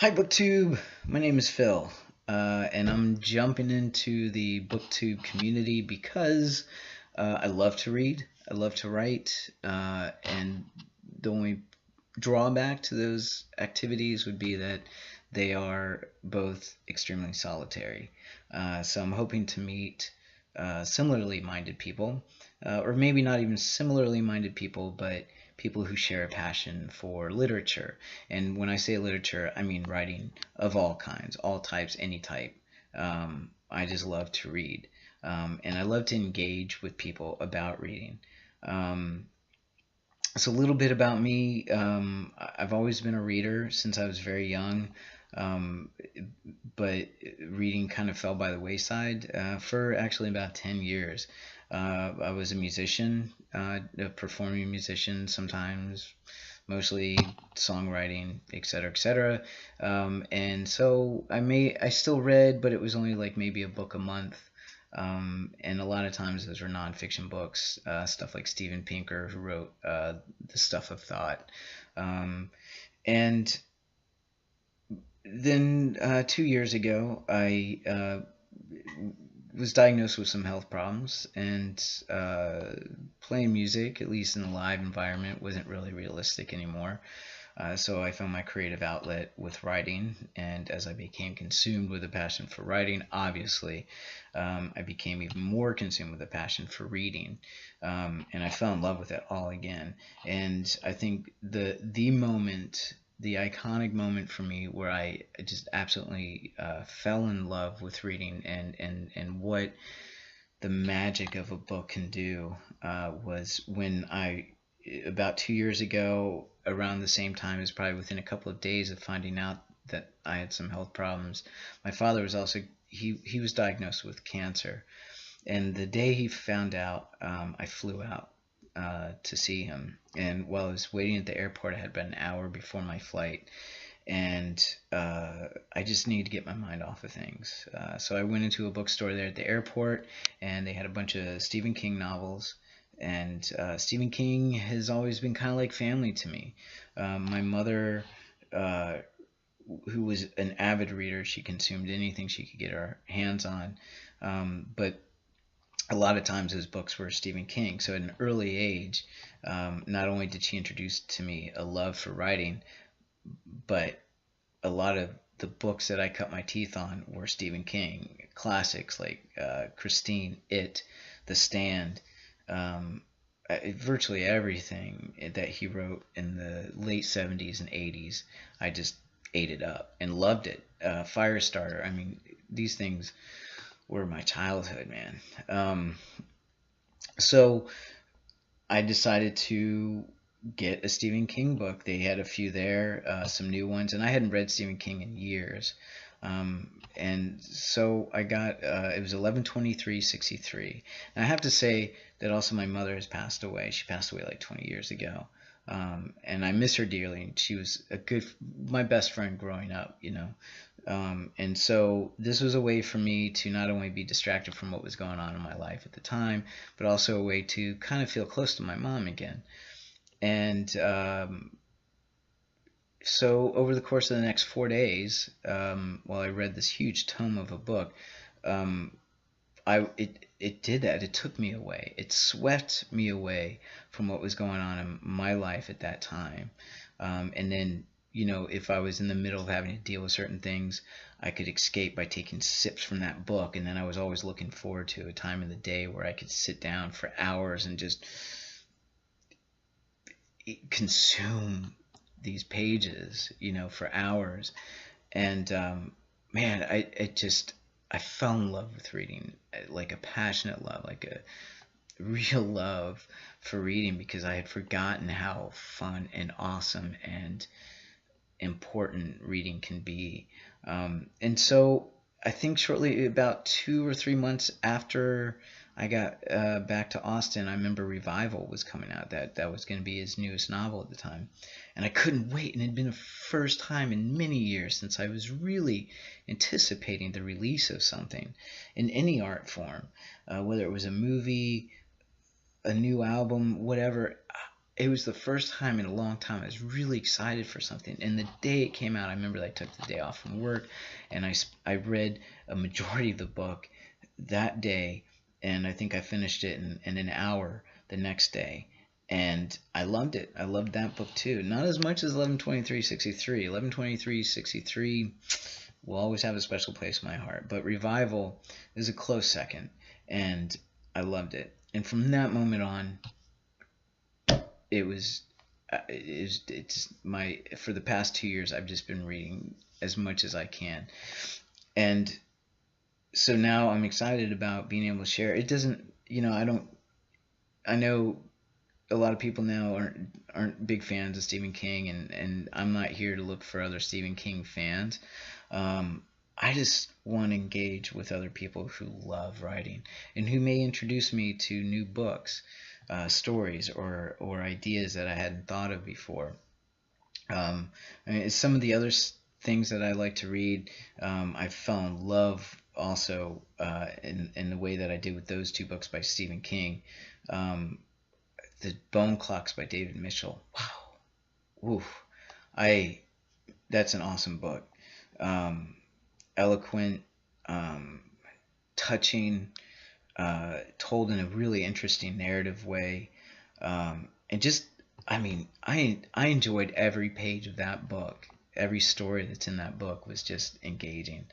Hi, booktube. My name is Phil, and I'm jumping into the booktube community because I love to read, I love to write, and the only drawback to those activities would be that they are both extremely solitary. So I'm hoping to meet similarly minded people, or maybe not even similarly minded people, but people who share a passion for literature. And when I say literature, I mean writing of all kinds, all types, any type. I just love to read. And I love to engage with people about reading. Um, so a little bit about me. I've always been a reader since I was very young, um, but reading kind of fell by the wayside for actually about 10 years. I was a musician, a performing musician sometimes, mostly songwriting, etc., etc. And so I still read, but it was only like maybe a book a month. And a lot of times those were nonfiction books, stuff like Steven Pinker, who wrote The Stuff of Thought. And then 2 years ago, I was diagnosed with some health problems, and playing music, at least in a live environment, wasn't really realistic anymore. So I found my creative outlet with writing, and as I became consumed with a passion for writing, obviously, I became even more consumed with a passion for reading, and I fell in love with it all again. And I think the iconic moment for me where I just absolutely fell in love with reading and what the magic of a book can do was when about 2 years ago, around the same time as probably within a couple of days of finding out that I had some health problems. My father was also he was diagnosed with cancer, and the day he found out, I flew out to see him. And while I was waiting at the airport, I had about an hour before my flight, and I just needed to get my mind off of things. So I went into a bookstore there at the airport, and they had a bunch of Stephen King novels. And Stephen King has always been kind of like family to me. My mother, uh, who was an avid reader, she consumed anything she could get her hands on. But a lot of times those books were Stephen King. So at an early age, not only did she introduce to me a love for writing, but a lot of the books that I cut my teeth on were Stephen King classics like Christine, It, The Stand, um, virtually everything that he wrote in the late 70s and 80s. I just ate it up and loved it. Firestarter. I mean, these things were my childhood, man. So I decided to get a Stephen King book. They had a few there, some new ones, and I hadn't read Stephen King in years. And so I got it was 11/23/63. And I have to say that also my mother has passed away. She passed away like 20 years ago. And I miss her dearly. She was my best friend growing up, you know. And so this was a way for me to not only be distracted from what was going on in my life at the time, but also a way to kind of feel close to my mom again. And so over the course of the next 4 days, while I read this huge tome of a book, um, it did that. It took me away. It swept me away from what was going on in my life at that time. And then, you know, if I was in the middle of having to deal with certain things, I could escape by taking sips from that book. And then I was always looking forward to a time in the day where I could sit down for hours and just consume these pages, you know, for hours. And man, I fell in love with reading, like a passionate love, like a real love for reading, because I had forgotten how fun and awesome and important reading can be. And so I think shortly, about 2 or 3 months after I got back to Austin, I remember Revival was coming out. That was going to be his newest novel at the time, and I couldn't wait. And it had been the first time in many years since I was really anticipating the release of something in any art form, whether it was a movie, a new album, whatever. it was the first time in a long time I was really excited for something. And the day it came out, I remember I took the day off from work, and I read a majority of the book that day, and I think I finished it in an hour the next day. And I loved it. I loved that book too. Not as much as 112363. 112363 will always have a special place in my heart. But Revival is a close second, and I loved it. And from that moment on, it's my, for the past 2 years, I've just been reading as much as I can. And so now I'm excited about being able to share. It doesn't, I know a lot of people now aren't big fans of Stephen King, and I'm not here to look for other Stephen King fans. I just want to engage with other people who love writing and who may introduce me to new books, stories, or ideas that I hadn't thought of before. I mean, some of the other things that I like to read, I fell in love also in the way that I did with those two books by Stephen King. The Bone Clocks by David Mitchell. Wow. Oof. That's an awesome book. Eloquent, touching, told in a really interesting narrative way. And just, I mean, I enjoyed every page of that book. Every story that's in that book was just engaging.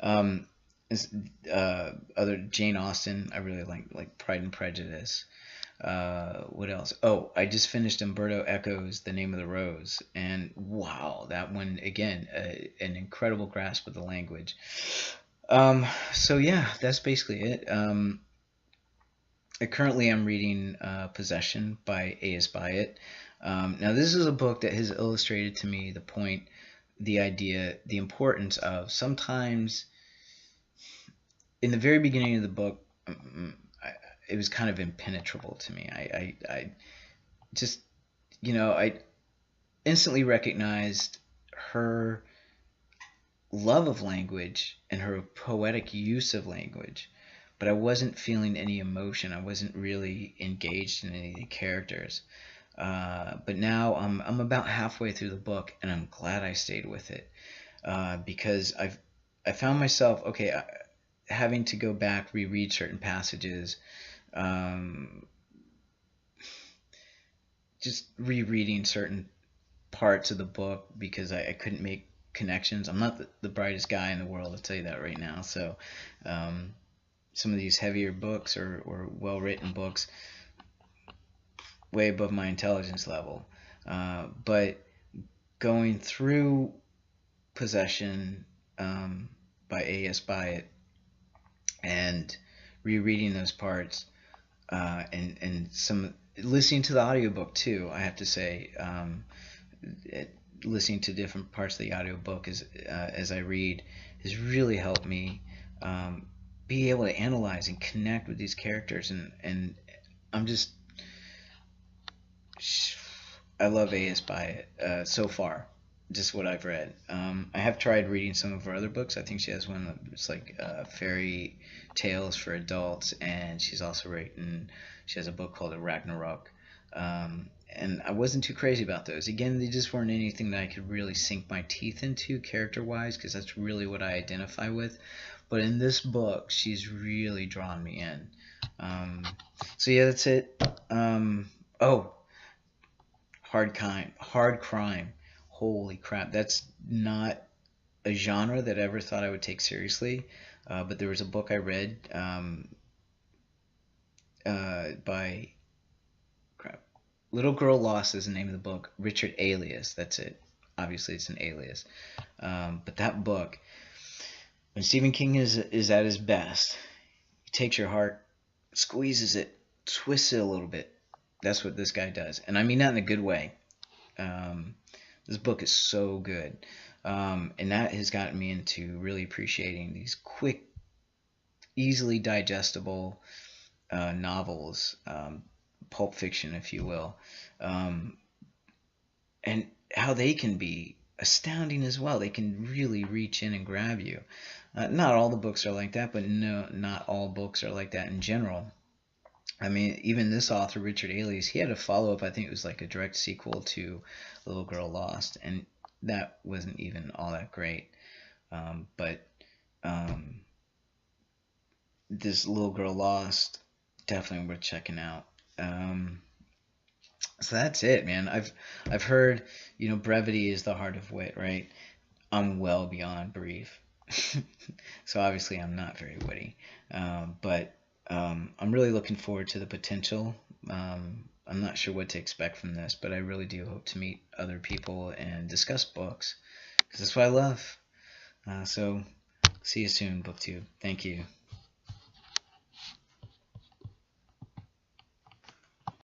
Other Jane Austen, I really like Pride and Prejudice. What else? Oh, I just finished Umberto Eco's The Name of the Rose, and wow, that one again, an incredible grasp of the language. So yeah, that's basically it. Currently I'm reading Possession by A.S. Byatt. Now this is a book that has illustrated to me the point, the idea, the importance of sometimes in the very beginning of the book, it was kind of impenetrable to me. I just, I instantly recognized her love of language and her poetic use of language, but I wasn't feeling any emotion. I wasn't really engaged in any of the characters. But now I'm about halfway through the book, and I'm glad I stayed with it, because I found myself having to go back, reread certain passages, just rereading certain parts of the book because I couldn't make connections. I'm not the brightest guy in the world, I'll tell you that right now. So some of these heavier books or well-written books, way above my intelligence level. But going through Possession by A.S. Byatt and rereading those parts, and some listening to the audiobook too, I have to say, listening to different parts of the audiobook as I read has really helped me be able to analyze and connect with these characters, and I love A.S. Byatt so far, just what I've read. I have tried reading some of her other books. I think she has one that's like fairy tales for adults, and she has a book called Ragnarok. And I wasn't too crazy about those. Again, they just weren't anything that I could really sink my teeth into character-wise, because that's really what I identify with. But in this book, she's really drawn me in. So yeah, that's it. Hard crime. Holy crap, that's not a genre that I ever thought I would take seriously. But there was a book I read by Little Girl Lost is the name of the book. Richard Alias, that's it. Obviously, it's an alias. But that book, when Stephen King is at his best, he takes your heart, squeezes it, twists it a little bit. That's what this guy does. And I mean that in a good way. This book is so good. And that has gotten me into really appreciating these quick, easily digestible novels, pulp fiction, if you will, and how they can be astounding as well. They can really reach in and grab you. Not all the books are like that, but no, not all books are like that in general. I mean, even this author, Richard Ailey's, he had a follow up. I think it was like a direct sequel to Little Girl Lost, and that wasn't even all that great. But um, this Little Girl Lost, definitely worth checking out. So that's it, man. I've heard, brevity is the heart of wit, right? I'm well beyond brief. So obviously I'm not very witty. But I'm really looking forward to the potential. I'm not sure what to expect from this, but I really do hope to meet other people and discuss books because that's what I love. So see you soon, BookTube. Thank you.